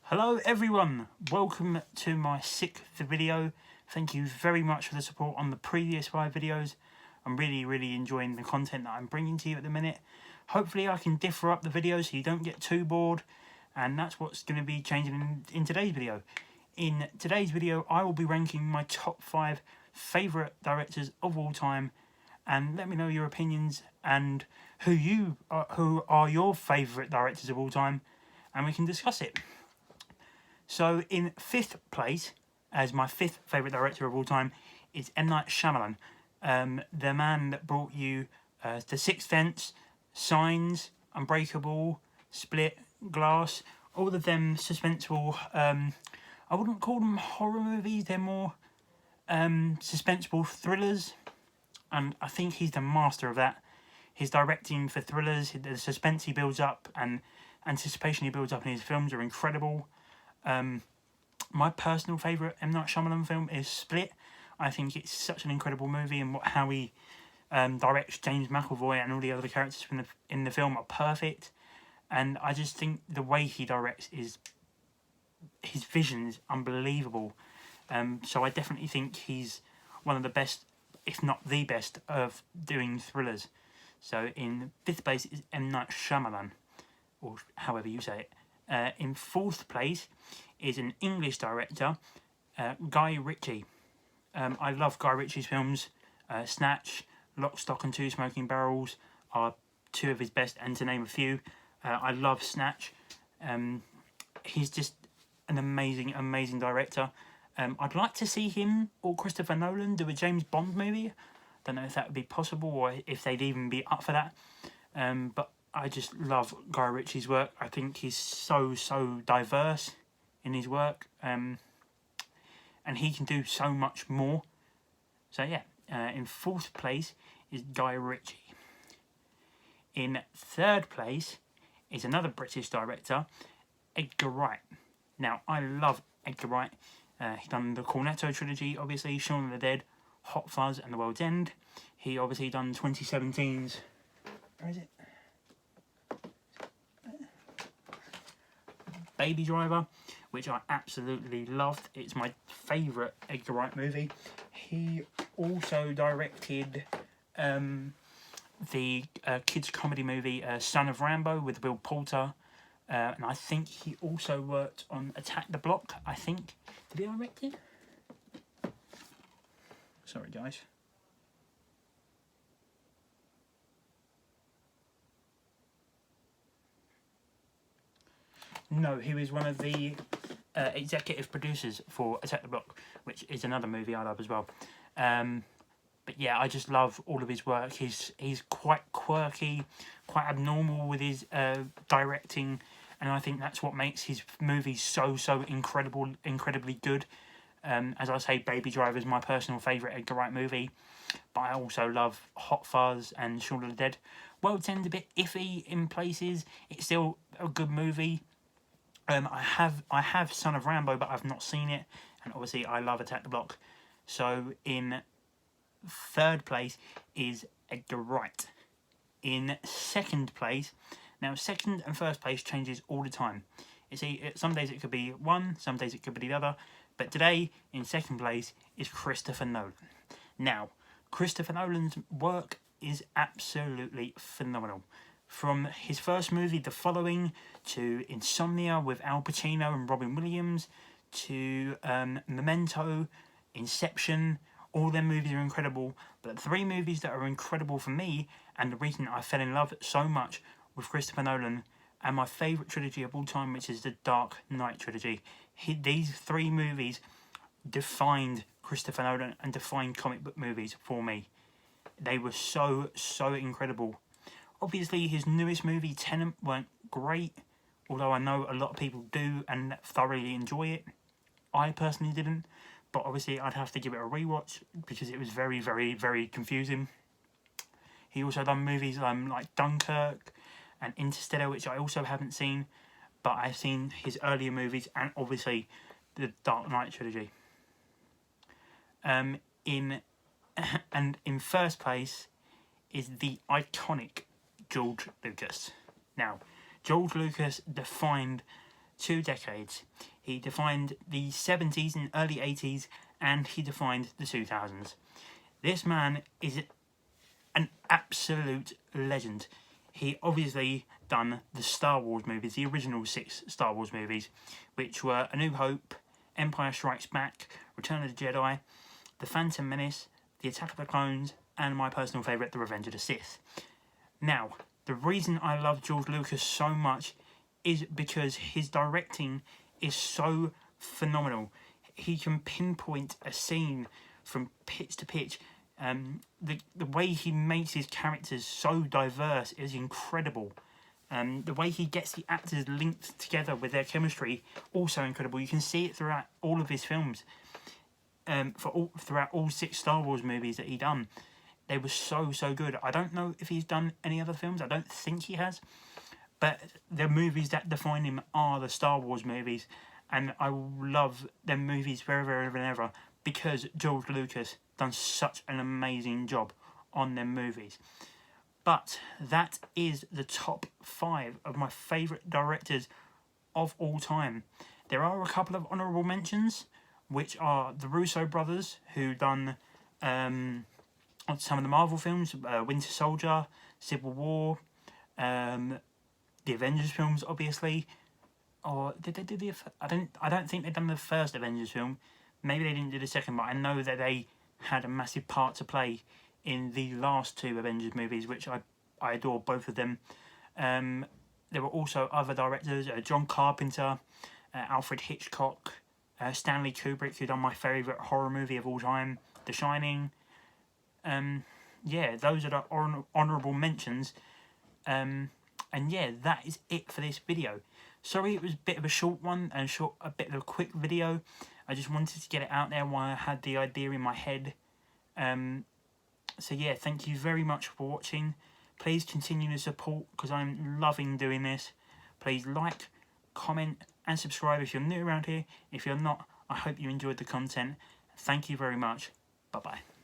Hello everyone, welcome to my 6th video. Thank you very much for the support on the previous 5 videos. I'm really enjoying the content that I'm bringing to you at the minute. Hopefully I can differ up the videos so you don't get too bored, and that's what's going to be changing in today's video. In today's video I will be ranking my top 5 favourite directors of all time, and let me know your opinions and who are your favourite directors of all time, and we can discuss it. So in 5th place, as my 5th favourite director of all time, is M. Night Shyamalan. The man that brought you The Sixth Sense, Signs, Unbreakable, Split, Glass, all of them suspenseful, I wouldn't call them horror movies, they're more suspenseful thrillers, and I think he's the master of that. His directing for thrillers, the suspense he builds up and anticipation he builds up in his films are incredible. My personal favourite M. Night Shyamalan film is Split. I think it's such an incredible movie, and how he directs James McAvoy and all the other characters in the film are perfect. And I just think the way he directs his vision is unbelievable. So I definitely think he's one of the best, if not the best, of doing thrillers. So in 5th place is M. Night Shyamalan, or however you say it. In 4th place is an English director, Guy Ritchie. I love Guy Ritchie's films. Snatch, Lock, Stock and Two Smoking Barrels are 2 of his best, and to name a few. I love Snatch. He's just an amazing director. I'd like to see him or Christopher Nolan do a James Bond movie. Don't know if that would be possible or if they'd even be up for that. But I just love Guy Ritchie's work. I think he's so diverse in his work, and he can do so much more. So yeah, in 4th place is Guy Ritchie. In 3rd place is another British director, Edgar Wright. Now, I love Edgar Wright. He's done the Cornetto trilogy, obviously, Shaun of the Dead, Hot Fuzz and The World's End. He obviously done 2017's... Where is it? Baby Driver, which I absolutely loved. It's my favourite Edgar Wright movie. He also directed the kids comedy movie Son of Rambo with Will Poulter, and I think he also worked on Attack the Block. I think, did he direct it? Sorry guys. No, he was one of the executive producers for Attack the Block, which is another movie I love as well. But yeah, I just love all of his work. He's quite quirky, quite abnormal with his directing, and I think that's what makes his movies so incredibly good. As I say, Baby Driver is my personal favourite Edgar Wright movie, but I also love Hot Fuzz and Shaun of the Dead. World's End a bit iffy in places. It's still a good movie. I have Son of Rambo, but I've not seen it, and obviously I love Attack the Block. So in 3rd place is Edgar Wright. In 2nd place, now 2nd and 1st place changes all the time. You see, some days it could be one, some days it could be the other, but today in 2nd place is Christopher Nolan. Now, Christopher Nolan's work is absolutely phenomenal. From his first movie, The Following, to Insomnia with Al Pacino and Robin Williams, to Memento, Inception, all their movies are incredible. But the 3 movies that are incredible for me, and the reason I fell in love so much with Christopher Nolan, and my favourite trilogy of all time, which is the Dark Knight trilogy. These 3 movies defined Christopher Nolan and defined comic book movies for me. They were so incredible. Obviously, his newest movie, Tenet, weren't great, although I know a lot of people do and thoroughly enjoy it. I personally didn't, but obviously I'd have to give it a rewatch because it was very confusing. He also done movies like Dunkirk and Interstellar, which I also haven't seen, but I've seen his earlier movies and obviously the Dark Knight trilogy. In 1st place is the iconic George Lucas. Now, George Lucas defined 2 decades. He defined the 70s and early 80s, and he defined the 2000s. This man is an absolute legend. He obviously done the Star Wars movies, the original 6 Star Wars movies, which were A New Hope, Empire Strikes Back, Return of the Jedi, The Phantom Menace, The Attack of the Clones, and my personal favourite, The Revenge of the Sith. Now, the reason I love George Lucas so much is because his directing is so phenomenal. He can pinpoint a scene from pitch to pitch. The way he makes his characters so diverse is incredible. The way he gets the actors linked together with their chemistry, also incredible. You can see it throughout all of his films. Throughout all 6 Star Wars movies that he done, they were so good. I don't know if he's done any other films. I don't think he has. But the movies that define him are the Star Wars movies, and I love them movies very than ever because George Lucas done such an amazing job on them movies. But that is the top 5 of my favourite directors of all time. There are a couple of honourable mentions, which are the Russo brothers, who done some of the Marvel films, Winter Soldier, Civil War, the Avengers films, obviously. Or did they do the? I don't think they've done the first Avengers film. Maybe they didn't do the second, but I know that they had a massive part to play in the last 2 Avengers movies, which I adore both of them. There were also other directors, John Carpenter, Alfred Hitchcock, Stanley Kubrick, who done my favourite horror movie of all time, The Shining. Yeah, those are the honourable mentions. And yeah, that is it for this video. Sorry it was a bit of a short one and a bit of a quick video. I just wanted to get it out there while I had the idea in my head. So yeah, thank you very much for watching. Please continue to support because I'm loving doing this. Please like, comment and subscribe if you're new around here. If you're not, I hope you enjoyed the content. Thank you very much. Bye bye.